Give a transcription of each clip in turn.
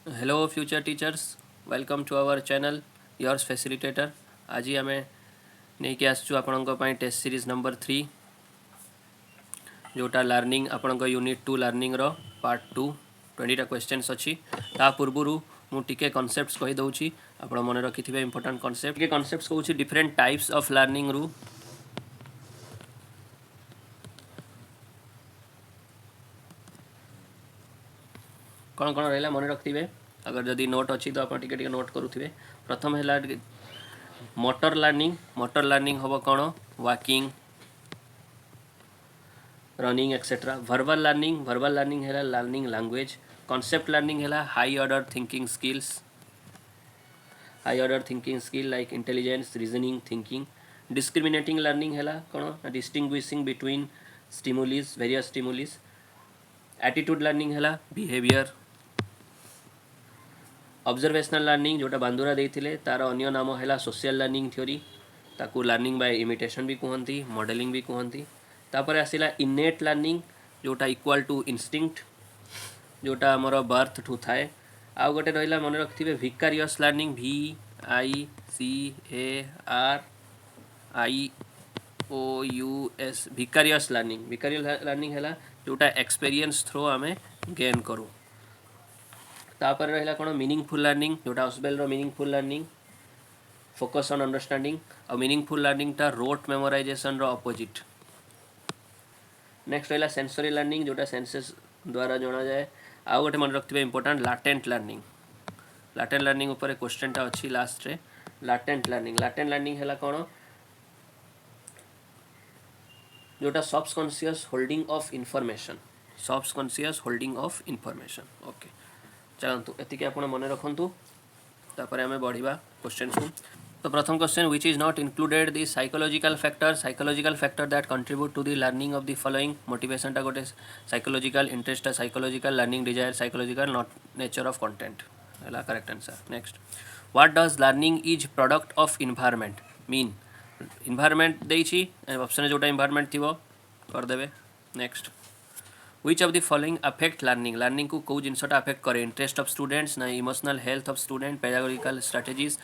Hello future teachers, welcome to our channel yours facilitator. आज आम नहीं कि आसचु आपणों टेस्ट सीरीज नंबर 3 जोटा लर्निंग आपण यूनिट 2 लर्निंग रो पार्ट 2 20टा क्वेश्चंस अच्छी ता पूर्व मुझे कॉन्सेप्ट्स कही दूची आप मन रखि थे इंपोर्टेंट कॉन्सेप्ट के कॉन्सेप्ट्स कहूँ डिफरेंट टाइप्स ऑफ लर्निंग रु कौन कौन रहा मन रखिथे अगर जदि नोट अच्छी तो आप नोट करुवे प्रथम है मोटर लर्निंग हम कौन walking running etcetera verbal learning है लर्निंग लैंग्वेज कॉन्सेप्ट लर्निंग है high order thinking skill like intelligence reasoning thinking discriminating learning है कौन distinguishing between stimulus various stimulus attitude learning है बिहेवियर ऑब्जर्वेशनल लर्निंग जोटा Bandura देते तार अन्य नाम है सोशल लर्निंग थ्योरी ताकू लर्निंग बाय इमिटेशन भी कहती मॉडलिंग भी कहती तापर आसला इनेट लर्निंग जोटा इक्वल टू इंस्टिंक्ट जोटा आमर बर्थ ठू थाए आउ गोटे रहा मन रखिए विकारियस लर्निंग VICARIOUS विकारियस लर्निंग है जोटा एक्सपीरियंस थ्रू आम गेन करूँ तापर रहा कौन मीनिंगफुल लर्निंग जोटा Ausubel meaningful learning focus on understanding और मीनिंगफुल लर्निंग टा रोट मेमोराइजेशन रो अपोजिट नेक्स्ट रहा सेंसरी लर्निंग जोटा सेंसेस द्वारा जना जाए आउ गोटे मन रखिए इंपोर्टेंट लाटेंट लर्निंग ऊपर क्वेश्चन टा अच्छी लास्ट रे लाटेंट लर्निंग है कौन जोटा subconscious holding of information okay चलतु एतिक आप मन रखु तापर आम बढ़िया क्वेश्चन को तो प्रथम question which is not included the psychological factor that contribute to the learning of the following motivation टा गोटे psychological interest psychological learning desire psychological not nature of content है correct answer next what does learning is product of environment mean environment देछि option जोटा environment थी करदे next Which of the following affect learning को कौ जिनसटा affect करे interest of students ना emotional health of student pedagogical strategies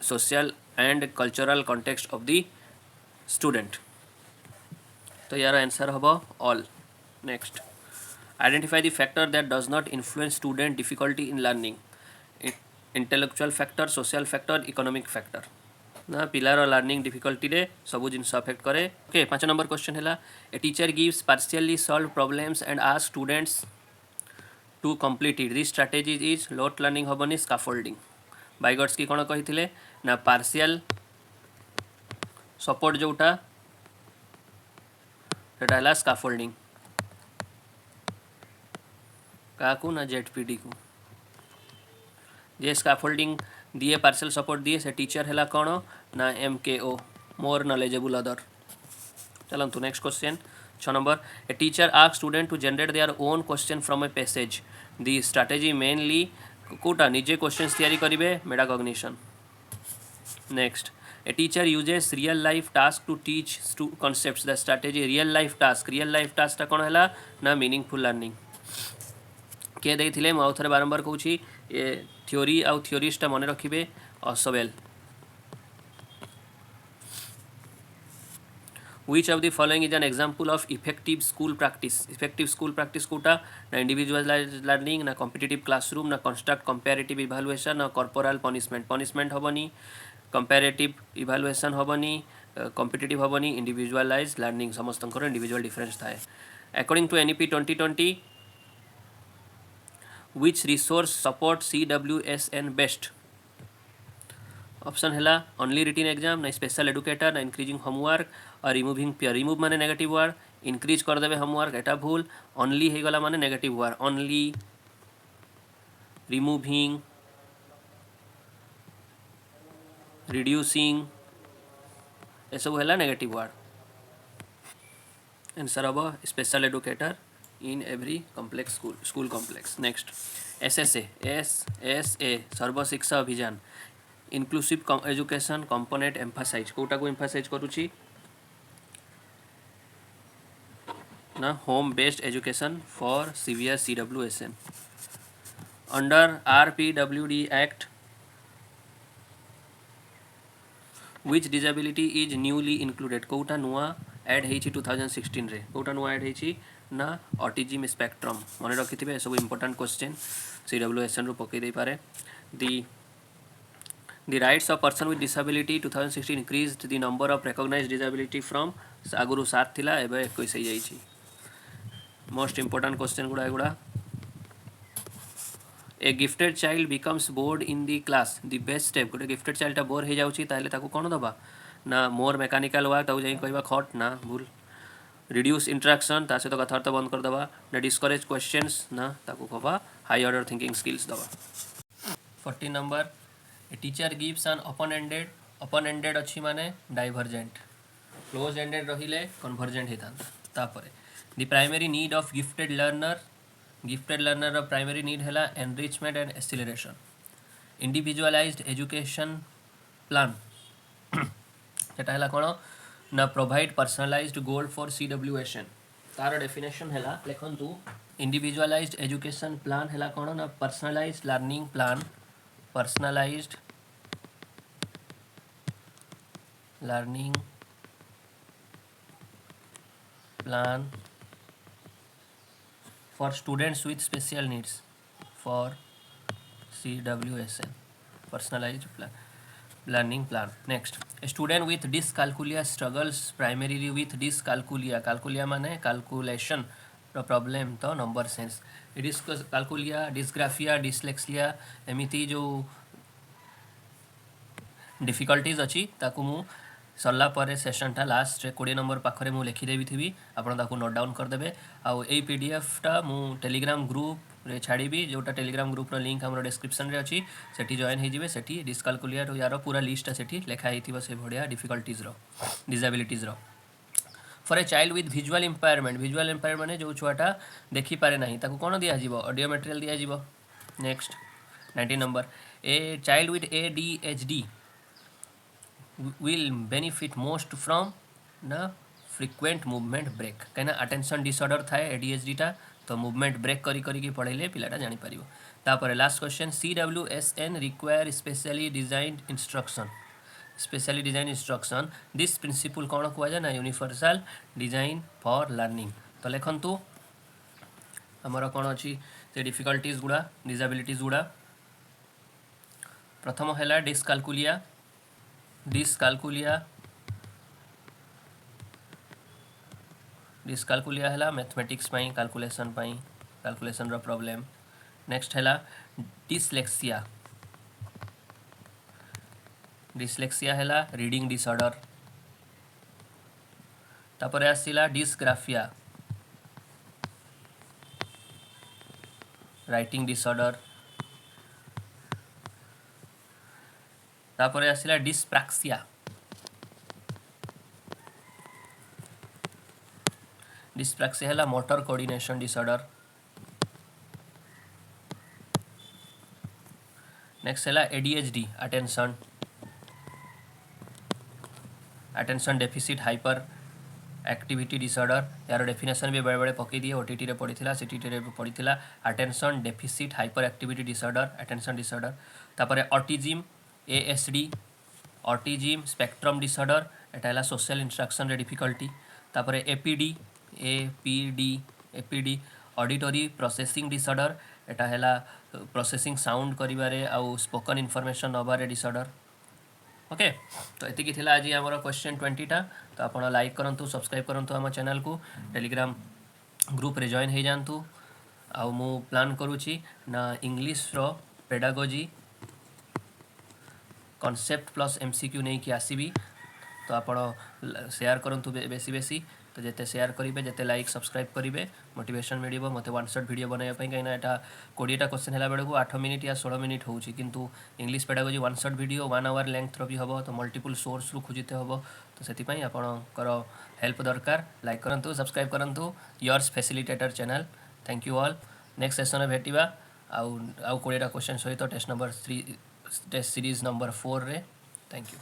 social and cultural context of the student तो यार आंसर हम all next identify the factor that does not influence student difficulty in learning intellectual factor social factor economic factor ना पिलार learning difficulty रे सब जिनस affect करे okay 5 number question है a teacher gives partially solve problems and ask students to complete it this strategy is rote learning हेनी scaffolding बाइगर्स की कौन कही ना पार्शियल सपोर्ट जोटा है स्काफोल्डिंग क्या ना ZPD को जे स्काफोल्डिंग दिए पार्सल सपोर्ट दिए से टीचर है कौन ना MKO मोर नॉलेजेबल अदर चलतु next question 6 number a teacher ask student to generate their own question from a passage the strategy mainly कोटा निजे क्वेश्चंस तैयारी करेंगे metacognition next a teacher uses real life task to teach concepts the strategy real life task कौन है ना meaningful learning किए देते मुझे थे बारंबार कहूँ ये थ्योरी आउ थ्योरीटा मन रखिए असबेल Which of the following is an example of effective school practice कोटा ना इंडिविजुअलाइज्ड लर्निंग ना कॉम्पिटिटिव क्लासरूम ना कंस्ट्रक्ट कंपैरेटिव इवैल्यूएशन ना कॉर्पोरल पनिशमेंट हेनी कंपैरेटिव इवैल्यूएशन हेनी कॉम्पिटिटिव हेनी इंडिविजुअलाइज्ड लर्निंग समस्त इंडिविजुअल डिफरेंस थाए according to NEP 2020 which resource support CWSN best option है ओनली रिटिन एग्जाम ना स्पेशल एडुकेटर ना इंक्रीजिंग होमवर्क और रिमूविंग पेयर रिमूव माने नेगेटिव वर्ड इंक्रीज कर देवे होमवर्क एटा भूल ओनली हो गला माने negative word only removing reducing ये सब है नेगेटिव वर्ड आंसर हम special educator in every complex school complex next SSA Sarva Shiksha Abhiyan inclusive education component emphasize quota को एम्फासाइज करुच्ची ना home based education for severe CWSN under RPWD act which disability is newly included quota नुआ add होइछि 2016 रे कोटा नुआ add होइछि ना autism spectrum मन रखिथिबे सब important question CWSN रो पकई दे पारे the rights of person with disability 2016 increased the number of recognized disability from आगुरु 7 थिला एबे 21 हो जाइछि मोस्ट इंपोर्टेंट क्वेश्चन गुड़ा a gifted child becomes bored in the class the best step गोटे gifted चाइल्डटा bore हो जाऊँगी ताहले ताकू कौन दबा ना मोर मेकानिकल वर्क ताकू जाई कहबा खट ना भूल रिड्यूस इंटरेक्शन ता सहित कथबार्ता बंद कर दबा ना डिस्करेज क्वेश्चंस ना ताकू कहबा हाई ऑर्डर थिंकिंग स्किल्स दबा 14 number a teacher gives an open ended अच्छी माने डाइवर्जेंट क्लोज एंडेड रहिले कन्वर्जेंट होता तापरे the primary need of gifted learner primary need है enrichment and acceleration individualised education plan सेटा है कौन ना provide personalised goal for CWSN तार डेफिनेशन है लिखु इंडिविजुअलाइज्ड एजुकेशन प्लान है कौन ना personalised learning plan personalised learning plan for students with special needs for CWSN personalized learning plan. Next, a student with dyscalculia struggles primarily with dyscalculia माने calculation problem तो number sense dyscalculia dysgraphia dyslexia एमिति जो difficulties अच्छी ताकू मु सरला पर सेशनटा last 20 number पाखरे मु लिखिदेवी थी आपन ताकू नोट डाउन करदेवे आउ ए पीडीएफटा मु टेलीग्राम ग्रुप रे छाड़ीबी जोटा टेलीग्राम ग्रुप रो लिंक हमरो डिस्क्रिप्शन रे अछि सेठी जॉइन हे जिवे सेठी डिस्कैलकुलिया रो यारो पूरा लिस्टटा सेठी लेखा हेतिबो से भडिया डिफिकल्टीज रो डिसेबिलिटीज रो for a child with visual impairment माने जो छुआटा देखि पारे नाही ताकू कोन दिया जिवो ऑडियो मटेरियल दिया जिवो next 19 number A child with ADHD will benefit most from the frequent movement break कहीं अटेंशन डिसऑर्डर थाए ADHD टा तो मूवमेंट ब्रेक करी करी पढ़ेले पिलाटा जानि पारिबो तापर last question CWSN require specially designed instruction this principle कौन कुआ जाए ना यूनिवर्सल डिजाइन फॉर लर्निंग तो लिखंतु हमर कौन अच्छी से डिफिकल्टीज गुड़ा डिसेबिलिटीज गुड़ा प्रथम है डिस्कालकुलिया है मैथमेटिक्स कैलकुलेशन रो प्रॉब्लम नेक्स्ट है डिस्लेक्सिया है रीडिंग डिसऑर्डर तापर आसिला डिस्ग्राफिया राइटिंग डिसऑर्डर तापर आसिला डिस्प्राक्सिया है मोटर कोऑर्डिनेशन डिसऑर्डर नेक्स्ट है ADHD attention deficit hyperactivity disorder यार डेफिनेशन भी बड़े बड़े पकई दिए OTT रे पढ़ी CTT रे पढ़ी attention deficit hyperactivity disorder attention disorder तापर autism ASD autism spectrum disorder एटा है सोशल इंस्ट्रक्शन रे डिफिकल्टी तापर APD ऑडिटरी प्रोसेसिंग डिसऑर्डर एटा है प्रोसेसिंग साउंड करिबारे आउ स्पोकन इनफॉरमेशन नबारे डिसऑर्डर ओके तो एतिकी थिला आज हमर क्वेश्चन 20 टा तो आपण लाइक करंतु सब्सक्राइब करंतु हम चैनल को टेलीग्राम ग्रुप रे जॉइन हे जानतु आउ मु प्लान करूची ना इंग्लिश रो पेडागोजी कॉन्सेप्ट प्लस MCQ नहीं कि आसीबी तो आपण शेयर करंतु बेसी तो जिते शेयर करेंगे जिते लाइक सब्सक्राइब करेंगे मोटिवेशन मिल मत वन शॉट वीडियो बनाया कहीं यहाँ 20टा क्वेश्चन है बेलू 8 मिनिट या 16 मिनिट होची किंतु English pedagogy one shot video 1 hour length भी हम तो मल्टीपल सोर्स रु खोजते हम तो से आपणकर हेल्प दरकार लाइक करूँ सब्सक्राइब करूँ yours facilitator channel thank you all next session भेटा आउ 20टा क्वेश्चन सहित टेस्ट सीरीज नंबर 4 रे थैंक यू।